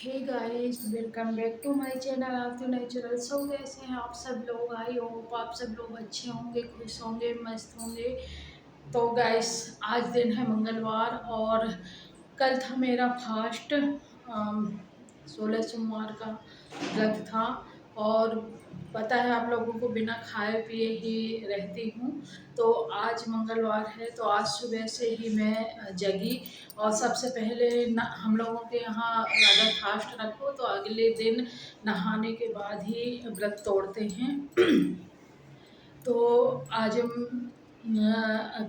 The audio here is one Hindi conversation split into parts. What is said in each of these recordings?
Hey guys, welcome back to my channel Aarti natural. So कैसे हैं आप सब लोग? आई होप आप सब लोग अच्छे होंगे, खुश होंगे, मस्त होंगे। तो गाइस, आज दिन है मंगलवार और कल था मेरा फास्ट 16 सोमवार का व्रत था। और पता है आप लोगों को, बिना खाए पिए ही रहती हूँ। तो आज मंगलवार है तो आज सुबह से ही मैं जगी। और सबसे पहले हम लोगों के यहाँ अगर फास्ट रखो तो अगले दिन नहाने के बाद ही व्रत तोड़ते हैं। तो आज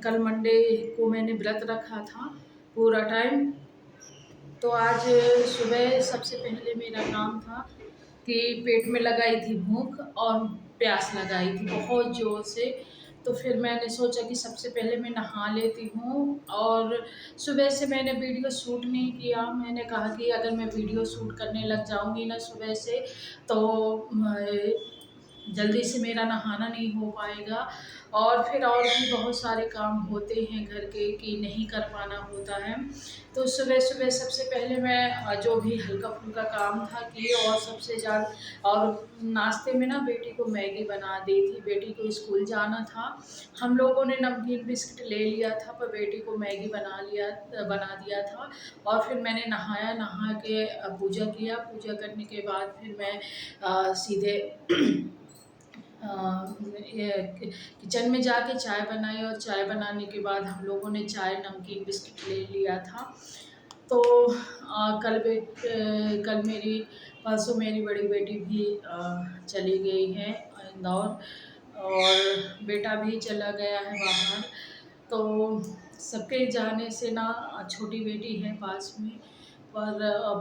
कल मंडे को मैंने व्रत रखा था पूरा टाइम। तो आज सुबह सबसे पहले मेरा काम था कि पेट में लगाई थी भूख और प्यास लगाई थी बहुत ज़ोर से। तो फिर मैंने सोचा कि सबसे पहले मैं नहा लेती हूँ। और सुबह से मैंने वीडियो शूट नहीं किया। मैंने कहा कि अगर मैं वीडियो शूट करने लग जाऊँगी ना सुबह से, तो जल्दी से मेरा नहाना नहीं हो पाएगा। और फिर और भी बहुत सारे काम होते हैं घर के कि नहीं कर पाना होता है। तो सुबह सुबह सबसे पहले मैं जो भी हल्का फुल्का काम था कि, और सबसे ज़्यादा और नाश्ते में ना बेटी को मैगी बना दी थी। बेटी को स्कूल जाना था। हम लोगों ने नमकीन बिस्किट ले लिया था पर बेटी को मैगी बना दिया था। और फिर मैंने नहाया, नहा के पूजा किया। पूजा करने के बाद फिर मैं सीधे किचन में जाके चाय बनाई। और चाय बनाने के बाद हम लोगों ने चाय नमकीन बिस्किट ले लिया था। तो कल मेरी परसों मेरी बड़ी बेटी भी चली गई है इंदौर। और बेटा भी चला गया है बाहर। तो सबके जाने से ना, छोटी बेटी है पास में, पर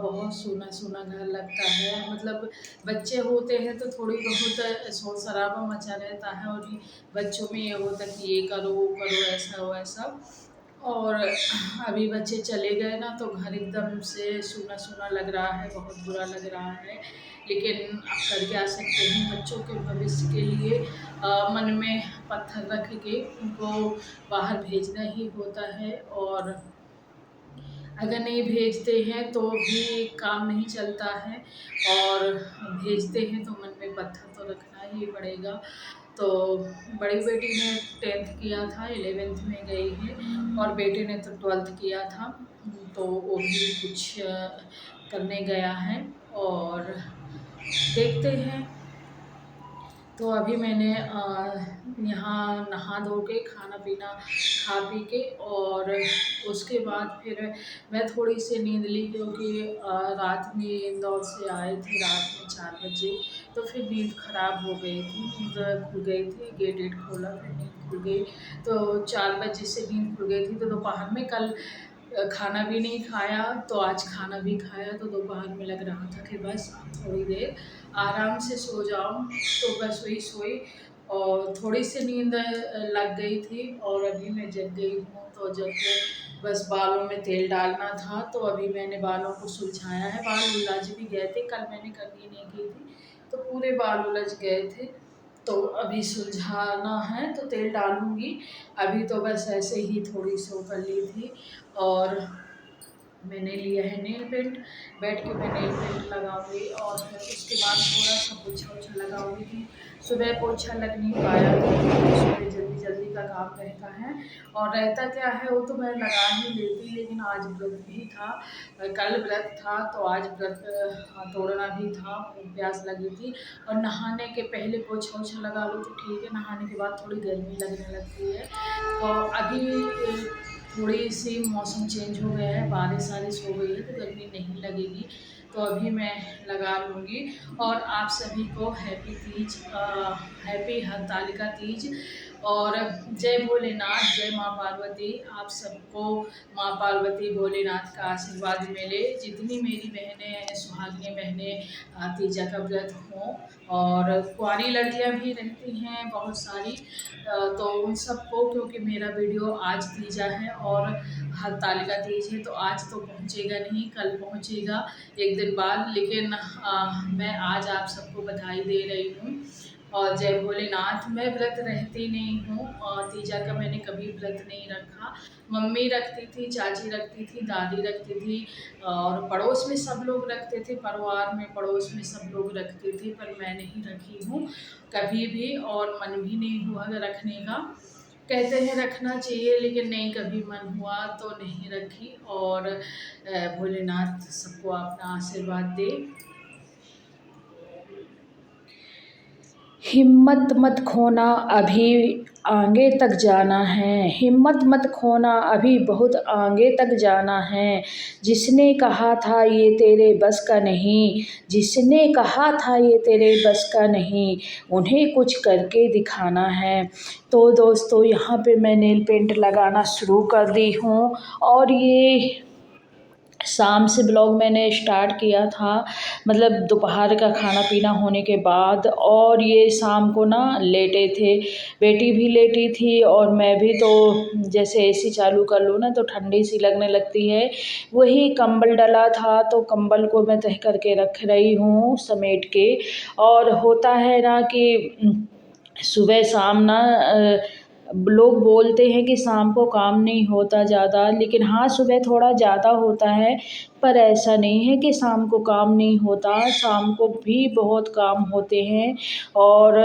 बहुत सूना सूना घर लगता है। मतलब बच्चे होते हैं तो थोड़ी बहुत शोर शराबा मचा रहता है। और ये बच्चों में ये होता है कि ये करो वो करो, ऐसा वैसा। और अभी बच्चे चले गए ना तो घर एकदम से सूना सूना लग रहा है, बहुत बुरा लग रहा है। लेकिन अब कर क्या सकते हैं, बच्चों के भविष्य के लिए मन में पत्थर रख के उनको बाहर भेजना ही होता है। और अगर नहीं भेजते हैं तो भी काम नहीं चलता है, और भेजते हैं तो मन में पत्थर तो रखना ही पड़ेगा। तो बड़ी बेटी ने 10th किया था, 11th में गई है। और बेटे ने तो 12th किया था। तो वो भी कुछ करने गया है। और देखते हैं। तो अभी मैंने यहाँ नहा धो के खाना पीना खा पी के, और उसके बाद फिर मैं थोड़ी सी नींद ली, क्योंकि रात में इंदौर से आए थे रात में 4 बजे। तो फिर नींद ख़राब हो गई थी, नींद खुल गई थी, गेट वेट खोला फिर नींद खुल गई। तो 4 बजे से नींद खुल गई थी। तो दोपहर में कल खाना भी नहीं खाया, तो आज खाना भी खाया। तो दोपहर में लग रहा था कि बस थोड़ी देर आराम से सो जाऊँ, तो बस वही सोई। और थोड़ी सी नींद लग गई थी और अभी मैं जग गई हूँ। तो जग के बस बालों में तेल डालना था, तो अभी मैंने बालों को सुलझाया है। बाल उलझ भी गए थे, कल मैंने कंघी नहीं की थी तो पूरे बाल उलझ गए थे। तो अभी सुलझाना है तो तेल डालूँगी। अभी तो बस ऐसे ही थोड़ी सो कर ली थी। और मैंने लिया है नेल पेंट, बैठ के मैं नेल पेंट लगाऊंगी। और फिर उसके बाद थोड़ा सा पोछा ओछा लगाऊंगी कि सुबह पोछा लग नहीं पाया तो सुबह जल्दी जल्दी का काम रहता है। और रहता क्या है वो तो मैं लगा ही लेती, लेकिन आज व्रत भी था। कल व्रत था तो आज व्रत तोड़ना भी था, प्यास लगी थी। और नहाने के पहले पोछा ओछा लगा लो तो ठीक है, नहाने के बाद थोड़ी गर्मी लगने लगती है। तो अभी थोड़ी सी मौसम चेंज हो गया है, बारिश वारिश हो गई है तो गर्मी नहीं लगेगी। तो अभी मैं लगा लूँगी। और आप सभी को हैप्पी तीज, हैप्पी हरतालिका तीज। और जय भोलेनाथ, जय माँ पार्वती। आप सबको माँ पार्वती भोलेनाथ का आशीर्वाद मिले। जितनी मेरी बहनें, सुहागिनी बहनें तीजा का व्रत हों, और कुंवारी लड़कियां भी रहती हैं बहुत सारी, तो उन सबको, क्योंकि मेरा वीडियो आज तीजा है और हरतालिका तीज है, तो आज तो पहुंचेगा नहीं, कल पहुंचेगा एक दिन बाद। लेकिन मैं आज आप सबको बधाई दे रही हूँ। और जय भोलेनाथ। मैं व्रत रहती नहीं हूँ और तीजा का मैंने कभी व्रत नहीं रखा। मम्मी रखती थी, चाची रखती थी, दादी रखती थी और पड़ोस में सब लोग रखते थे, परिवार में पड़ोस में सब लोग रखते थे, पर मैं नहीं रखी हूँ कभी भी और मन भी नहीं हुआ रखने का। कहते हैं रखना चाहिए लेकिन नहीं, कभी मन हुआ तो नहीं रखी। और भोलेनाथ सबको अपना आशीर्वाद दे। हिम्मत मत खोना, अभी आगे तक जाना है। हिम्मत मत खोना, अभी बहुत आगे तक जाना है। जिसने कहा था ये तेरे बस का नहीं, जिसने कहा था ये तेरे बस का नहीं, उन्हें कुछ करके दिखाना है। तो दोस्तों यहाँ पे मैं नेल पेंट लगाना शुरू कर दी हूँ और ये शाम से ब्लॉग मैंने स्टार्ट किया था, मतलब दोपहर का खाना पीना होने के बाद। और ये शाम को ना लेटे थे, बेटी भी लेटी थी और मैं भी। तो जैसे एसी चालू कर लूँ ना तो ठंडी सी लगने लगती है, वही कंबल डला था तो कंबल को मैं तह करके रख रही हूँ समेट के। और होता है ना कि सुबह शाम ना लोग बोलते हैं कि शाम को काम नहीं होता ज़्यादा, लेकिन हाँ सुबह थोड़ा ज़्यादा होता है। पर ऐसा नहीं है कि शाम को काम नहीं होता, शाम को भी बहुत काम होते हैं। और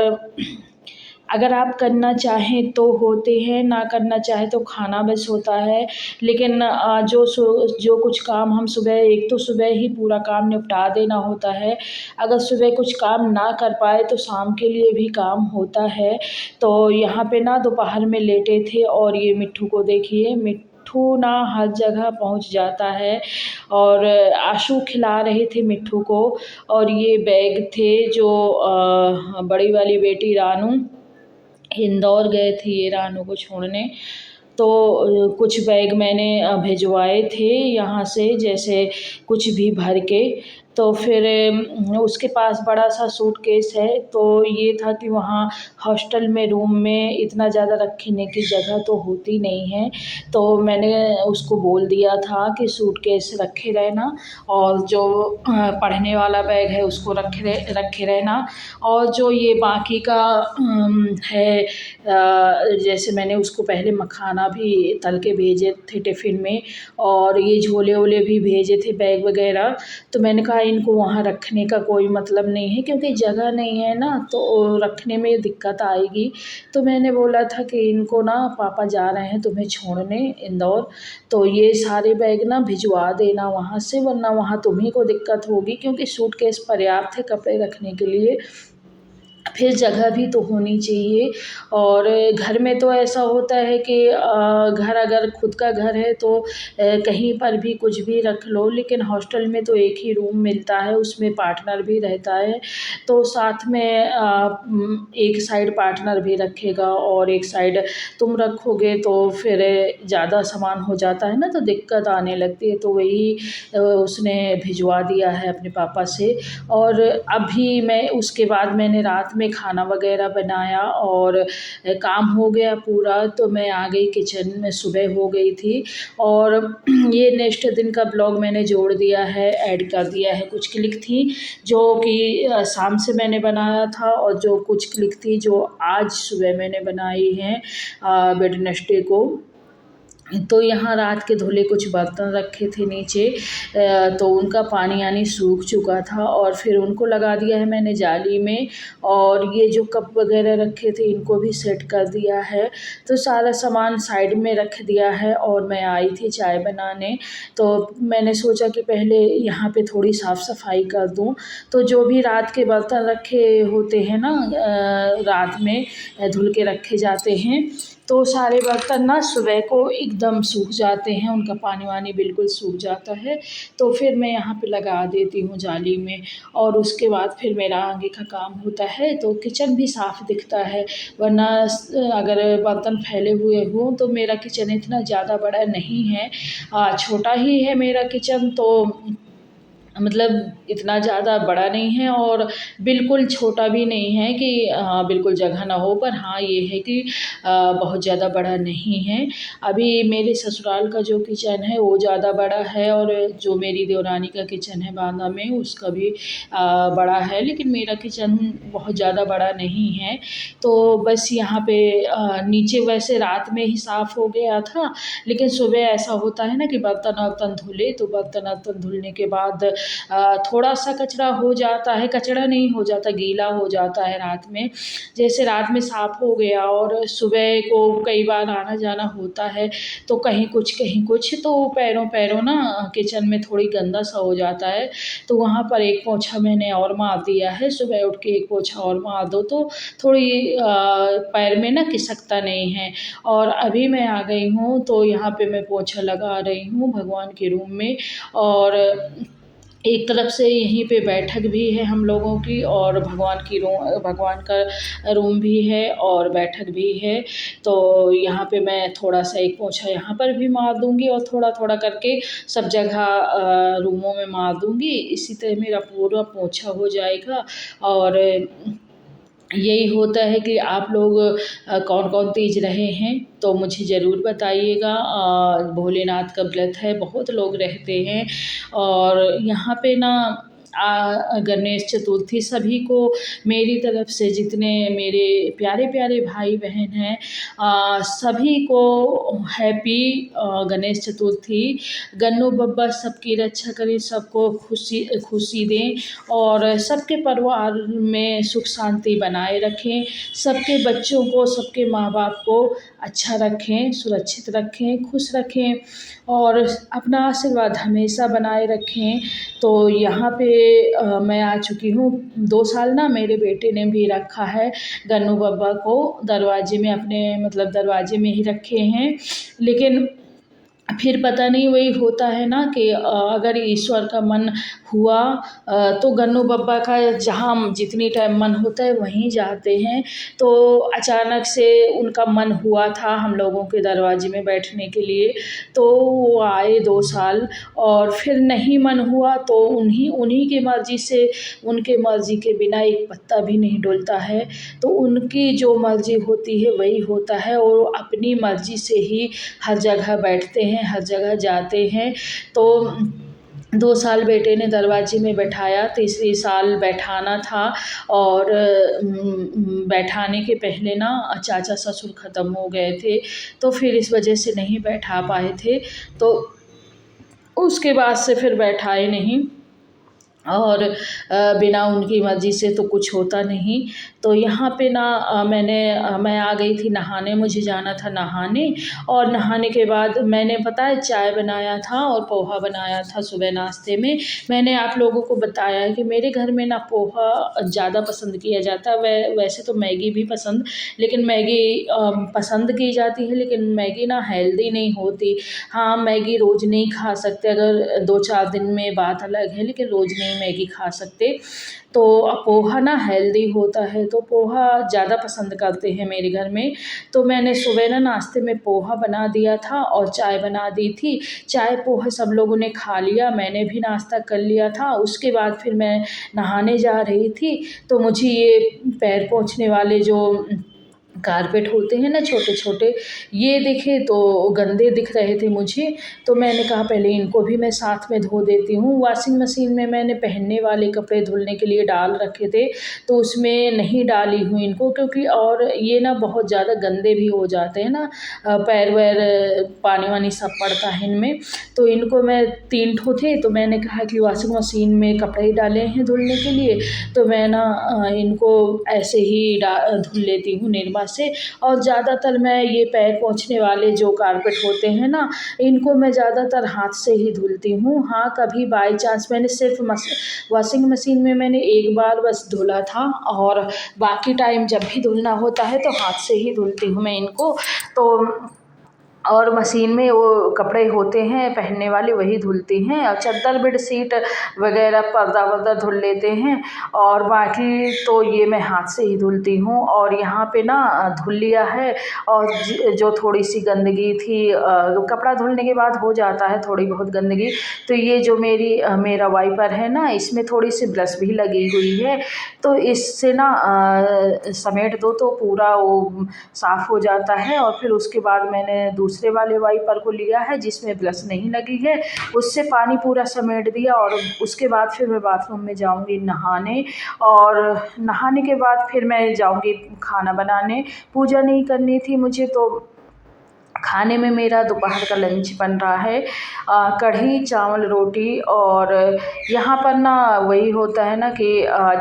अगर आप करना चाहें तो होते हैं, ना करना चाहें तो खाना बस होता है। लेकिन जो कुछ काम हम सुबह, एक तो सुबह ही पूरा काम निपटा देना होता है। अगर सुबह कुछ काम ना कर पाए तो शाम के लिए भी काम होता है। तो यहाँ पे ना दोपहर में लेटे थे और ये मिट्ठू को देखिए, मिट्ठू ना हर जगह पहुँच जाता है। और आशू खिला रहे थे मिट्ठू को। और ये बैग थे जो बड़ी वाली बेटी रानू इंदौर गए थे ये रानू को छोड़ने। तो कुछ बैग मैंने भिजवाए थे यहाँ से, जैसे कुछ भी भर के। तो फिर उसके पास बड़ा सा सूटकेस है, तो ये था कि वहाँ हॉस्टल में रूम में इतना ज़्यादा रखने की जगह तो होती नहीं है। तो मैंने उसको बोल दिया था कि सूटकेस रखे रहना और जो पढ़ने वाला बैग है उसको रखे रहना। और जो ये बाकी का है, जैसे मैंने उसको पहले मखाना भी तल के भेजे थे टिफ़िन में और ये झोले वोले भी भेजे थे, बैग वगैरह। तो मैंने कहा इनको वहाँ रखने का कोई मतलब नहीं है क्योंकि जगह नहीं है ना, तो रखने में दिक्कत आएगी। तो मैंने बोला था कि इनको ना पापा जा रहे हैं तुम्हें छोड़ने इंदौर, तो ये सारे बैग ना भिजवा देना वहाँ से, वरना वहाँ तुम्हीं को दिक्कत होगी क्योंकि सूटकेस पर्याप्त है कपड़े रखने के लिए, फिर जगह भी तो होनी चाहिए। और घर में तो ऐसा होता है कि घर अगर खुद का घर है तो कहीं पर भी कुछ भी रख लो, लेकिन हॉस्टल में तो एक ही रूम मिलता है, उसमें पार्टनर भी रहता है। तो साथ में एक साइड पार्टनर भी रखेगा और एक साइड तुम रखोगे तो फिर ज़्यादा सामान हो जाता है ना, तो दिक्कत आने लगती है। तो वही उसने भिजवा दिया है अपने पापा से। और अभी मैं उसके बाद मैंने रात में खाना वगैरह बनाया और काम हो गया पूरा, तो मैं आ गई किचन में, सुबह हो गई थी। और ये नेक्स्ट दिन का ब्लॉग मैंने जोड़ दिया है, ऐड कर दिया है। कुछ क्लिक थी जो कि शाम से मैंने बनाया था और जो कुछ क्लिक थी जो आज सुबह मैंने बनाई हैं वेडनेसडे को। तो यहाँ रात के धुले कुछ बर्तन रखे थे नीचे, तो उनका पानी यानी सूख चुका था और फिर उनको लगा दिया है मैंने जाली में। और ये जो कप वगैरह रखे थे इनको भी सेट कर दिया है। तो सारा सामान साइड में रख दिया है और मैं आई थी चाय बनाने। तो मैंने सोचा कि पहले यहाँ पे थोड़ी साफ़ सफाई कर दूँ। तो जो भी रात के बर्तन रखे होते हैं ना, रात में धुल के रखे जाते हैं, तो सारे बर्तन ना सुबह को एकदम सूख जाते हैं, उनका पानी वानी बिल्कुल सूख जाता है। तो फिर मैं यहाँ पे लगा देती हूँ जाली में और उसके बाद फिर मेरा आगे का काम होता है, तो किचन भी साफ़ दिखता है। वरना अगर बर्तन फैले हुए हों तो मेरा किचन इतना ज़्यादा बड़ा नहीं है, छोटा ही है मेरा किचन। तो मतलब इतना ज़्यादा बड़ा नहीं है और बिल्कुल छोटा भी नहीं है कि बिल्कुल जगह ना हो, पर हाँ ये है कि बहुत ज़्यादा बड़ा नहीं है। अभी मेरे ससुराल का जो किचन है वो ज़्यादा बड़ा है, और जो मेरी देवरानी का किचन है बांदा में उसका भी बड़ा है, लेकिन मेरा किचन बहुत ज़्यादा बड़ा नहीं है। तो बस यहाँ पे नीचे वैसे रात में ही साफ़ हो गया था, लेकिन सुबह ऐसा होता है ना कि बर्तन वर्तन धुले, तो बर्तन वर्तन धुलने के बाद थोड़ा सा कचरा हो जाता है, कचरा नहीं हो जाता, गीला हो जाता है रात में। जैसे रात में साफ़ हो गया और सुबह को कई बार आना जाना होता है, तो कहीं कुछ तो पैरों पैरों ना किचन में थोड़ी गंदा सा हो जाता है, तो वहाँ पर एक पोंछा मैंने और मार दिया है। सुबह उठ के एक पोंछा और मार दो तो थोड़ी पैर में ना खिसकता नहीं है। और अभी मैं आ गई हूँ तो यहाँ पे मैं पोंछा लगा रही हूँ भगवान के रूम में, और एक तरफ से यहीं पे बैठक भी है हम लोगों की, और भगवान का रूम भी है और बैठक भी है। तो यहाँ पे मैं थोड़ा-सा एक पोंछा यहाँ पर भी मार दूँगी और थोड़ा-थोड़ा करके सब जगह रूमों में मार दूँगी। इसी तरह मेरा पूरा पोंछा हो जाएगा। और यही होता है कि आप लोग कौन-कौन तीज रहे हैं तो मुझे ज़रूर बताइएगा। भोलेनाथ का व्रत है, बहुत लोग रहते हैं, और यहाँ पे ना गणेश चतुर्थी सभी को मेरी तरफ से, जितने मेरे प्यारे-प्यारे भाई-बहन हैं, सभी को हैप्पी गणेश चतुर्थी। गन्नू बब्बा सबकी रक्षा करें, सबको खुशी खुशी दें, और सबके परिवार में सुख शांति बनाए रखें, सबके बच्चों को, सबके माँ-बाप को अच्छा रखें, सुरक्षित रखें, खुश रखें, और अपना आशीर्वाद हमेशा बनाए रखें। तो यहाँ पे मैं आ चुकी हूँ। 2 साल ना मेरे बेटे ने भी रखा है गन्नू बब्बा को, दरवाजे में अपने मतलब दरवाजे में ही रखे हैं। लेकिन फिर पता नहीं वही होता है ना कि अगर ईश्वर का मन हुआ तो गन्नू बब्बा का जहाँ जितनी टाइम मन होता है वहीं जाते हैं। तो अचानक से उनका मन हुआ था हम लोगों के दरवाजे में बैठने के लिए, तो वो आए 2 साल, और फिर नहीं मन हुआ तो उन्हीं उन्हीं की मर्ज़ी से, उनके मर्ज़ी के बिना एक पत्ता भी नहीं डोलता है। तो उनकी जो मर्ज़ी होती है वही होता है, और वो अपनी मर्ज़ी से ही हर जगह बैठते हैं, हर जगह जाते हैं। तो 2 साल बेटे ने दरवाजे में बैठाया, तीसरी साल बैठाना था, और बैठाने के पहले ना चाचा ससुर ख़त्म हो गए थे, तो फिर इस वजह से नहीं बैठा पाए थे। तो उसके बाद से फिर बैठाए नहीं, और बिना उनकी मर्ज़ी से तो कुछ होता नहीं। तो यहाँ पे ना मैं आ गई थी नहाने, मुझे जाना था नहाने, और नहाने के बाद मैंने पता है चाय बनाया था और पोहा बनाया था सुबह नाश्ते में। मैंने आप लोगों को बताया है कि मेरे घर में ना पोहा ज़्यादा पसंद किया जाता है। वैसे तो मैगी भी पसंद, लेकिन मैगी पसंद की जाती है, लेकिन मैगी ना हेल्दी नहीं होती। हाँ, मैगी रोज़ नहीं खा सकते, अगर 2-4 दिन में बात अलग है, लेकिन रोज़ नहीं मैगी खा सकते। तो पोहा ना हेल्दी होता है, तो पोहा ज़्यादा पसंद करते हैं मेरे घर में। तो मैंने सुबह ना नाश्ते में पोहा बना दिया था और चाय बना दी थी। चाय पोहा सब लोगों ने खा लिया, मैंने भी नाश्ता कर लिया था। उसके बाद फिर मैं नहाने जा रही थी, तो मुझे ये पैर पोंछने वाले जो कारपेट होते हैं ना छोटे-छोटे, ये दिखे तो गंदे दिख रहे थे मुझे, तो मैंने कहा पहले इनको भी मैं साथ में धो देती हूँ। वॉशिंग मशीन में मैंने पहनने वाले कपड़े धुलने के लिए डाल रखे थे, तो उसमें नहीं डाली हूँ इनको, क्योंकि और ये ना बहुत ज़्यादा गंदे भी हो जाते हैं ना, पैर-वैर पानी-वानी सब पड़ता है इनमें। तो इनको मैं 3 ठो थे, तो मैंने कहा कि वॉशिंग मशीन में कपड़े ही डाले हैं धुलने के लिए, तो मैं ना इनको ऐसे ही धुल लेती हूँ निरमा से। और ज़्यादातर मैं ये पैर पोंछने वाले जो कारपेट होते हैं ना, इनको मैं ज़्यादातर हाथ से ही धुलती हूँ। हाँ, कभी बाय चांस मैंने सिर्फ़ वॉशिंग मशीन में मैंने एक बार बस धुला था, और बाकी टाइम जब भी धुलना होता है तो हाथ से ही धुलती हूँ मैं इनको। तो और मशीन में वो कपड़े होते हैं पहनने वाले वही धुलती हैं, और चद्दर बेडशीट वगैरह पर्दा वर्दा धुल लेते हैं। और बाकी तो ये मैं हाथ से ही धुलती हूँ। और यहाँ पे ना धुल लिया है, और जो थोड़ी सी गंदगी थी, कपड़ा धुलने के बाद हो जाता है थोड़ी बहुत गंदगी, तो ये जो मेरा वाइपर है ना, इसमें थोड़ी सी ब्रश भी लगी हुई है, तो इससे ना समेट दो तो पूरा वो साफ़ हो जाता है। और फिर उसके बाद मैंने दूसरे वाले वाइपर को लिया है जिसमें ब्रश नहीं लगी है, उससे पानी पूरा समेट दिया। और उसके बाद फिर मैं बाथरूम में जाऊंगी नहाने, और नहाने के बाद फिर मैं जाऊंगी खाना बनाने। पूजा नहीं करनी थी मुझे, तो खाने में मेरा दोपहर का लंच बन रहा है कढ़ी चावल रोटी। और यहाँ पर ना वही होता है ना कि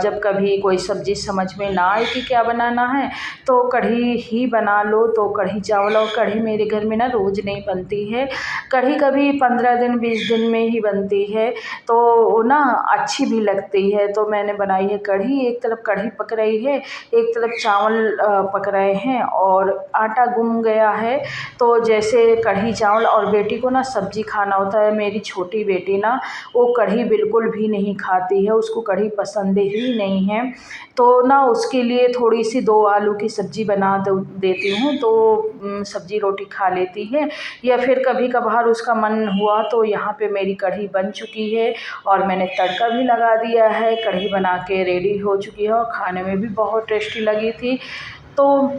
जब कभी कोई सब्ज़ी समझ में ना आए कि क्या बनाना है, तो कढ़ी ही बना लो। तो कढ़ी चावल, और कढ़ी मेरे घर में ना रोज़ नहीं बनती है, कढ़ी कभी 15 दिन 20 दिन में ही बनती है, तो वो ना अच्छी भी लगती है। तो मैंने बनाई है कढ़ी, एक तरफ कढ़ी पक रही है, एक तरफ चावल पक रहे हैं, और आटा गूँथ गया है। तो जैसे कढ़ी चावल, और बेटी को ना सब्ज़ी खाना होता है। मेरी छोटी बेटी ना वो कढ़ी बिल्कुल भी नहीं खाती है, उसको कढ़ी पसंद ही नहीं है। तो ना उसके लिए थोड़ी सी 2 आलू की सब्ज़ी बना देती हूँ, तो सब्ज़ी रोटी खा लेती है। या फिर कभी कभार उसका मन हुआ तो यहाँ पे मेरी कढ़ी बन चुकी है, और मैंने तड़का भी लगा दिया है, कढ़ी बना के रेडी हो चुकी है, और खाने में भी बहुत टेस्टी लगी थी। तो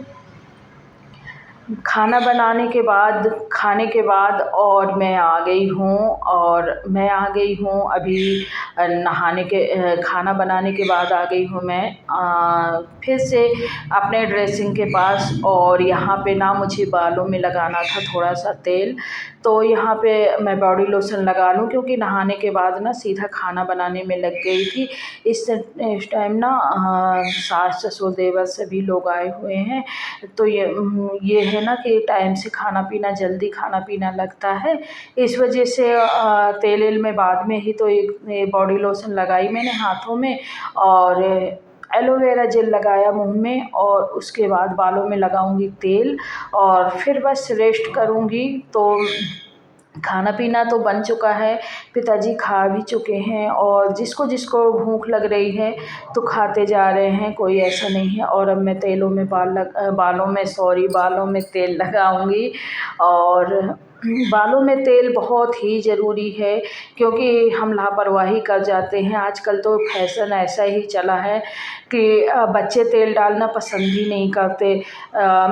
खाना बनाने के बाद, खाने के बाद, और मैं आ गई हूँ, अभी नहाने के खाना बनाने के बाद आ गई हूँ मैं फिर से अपने ड्रेसिंग के पास। और यहाँ पे ना मुझे बालों में लगाना था थोड़ा सा तेल, तो यहाँ पे मैं बॉडी लोशन लगा लूँ, क्योंकि नहाने के बाद ना सीधा खाना बनाने में लग गई थी। इस टाइम ना सास ससुर देवर सभी लोग आए हुए हैं, तो ये है ना कि टाइम से खाना पीना, जल्दी खाना पीना लगता है, इस वजह से तेल में बाद में ही। तो एक बॉडी लोशन लगाई मैंने हाथों में, और एलोवेरा जेल लगाया मुंह में, और उसके बाद बालों में लगाऊंगी तेल, और फिर बस रेस्ट करूंगी। तो खाना पीना तो बन चुका है, पिताजी खा भी चुके हैं, और जिसको जिसको भूख लग रही है तो खाते जा रहे हैं, कोई ऐसा नहीं है। और अब मैं बालों में तेल लगाऊंगी। और बालों में तेल बहुत ही ज़रूरी है, क्योंकि हम लापरवाही कर जाते हैं। आजकल तो फैशन ऐसा ही चला है कि बच्चे तेल डालना पसंद ही नहीं करते।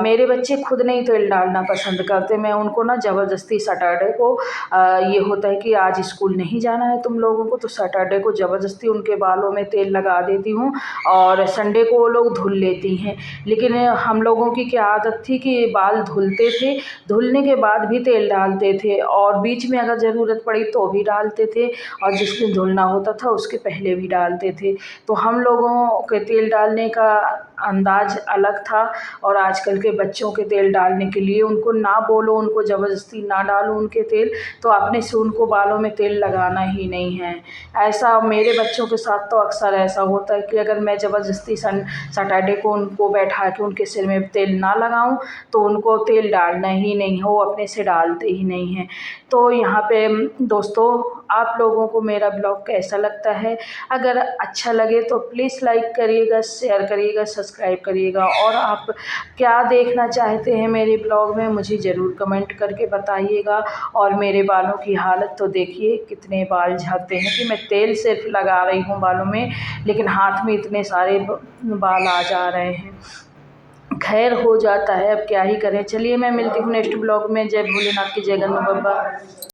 मेरे बच्चे खुद नहीं तेल डालना पसंद करते, मैं उनको ना ज़बरदस्ती सैटरडे को ये होता है कि आज स्कूल नहीं जाना है तुम लोगों को, तो सैटरडे को ज़बरदस्ती उनके बालों में तेल लगा देती हूँ, और संडे को वो लोग धुल लेती हैं। लेकिन हम लोगों की क्या आदत थी कि बाल धुलते थे, धुलने के बाद भी तेल डालते थे, और बीच में अगर ज़रूरत पड़ी तो भी डालते थे, और जिस दिन धुलना होता था उसके पहले भी डालते थे। तो हम लोगों के तेल डालने का अंदाज़ अलग था, और आजकल के बच्चों के तेल डालने के लिए उनको ना बोलो, उनको ज़बरदस्ती ना डालो उनके तेल, तो अपने से उनको बालों में तेल लगाना ही नहीं है। ऐसा मेरे बच्चों के साथ तो अक्सर ऐसा होता है कि अगर मैं ज़बरदस्ती सैटरडे को उनको बैठा के उनके सिर में तेल ना लगाऊं, तो उनको तेल डालना ही नहीं है, वो अपने से डालते ही नहीं हैं। तो यहाँ पे दोस्तों, आप लोगों को मेरा ब्लॉग कैसा लगता है? अगर अच्छा लगे तो प्लीज़ लाइक करिएगा, शेयर करिएगा, सब्सक्राइब करिएगा। और आप क्या देखना चाहते हैं मेरे ब्लॉग में, मुझे ज़रूर कमेंट करके बताइएगा। और मेरे बालों की हालत तो देखिए, कितने बाल झड़ते हैं कि मैं तेल सिर्फ लगा रही हूँ बालों में, लेकिन हाथ में इतने सारे बाल आ जा रहे हैं। खैर, हो जाता है, अब क्या ही करें। चलिए मैं मिलती हूँ नेक्स्ट ब्लॉग में। जय भोलेनाथ की जय, गन्नू बाबा।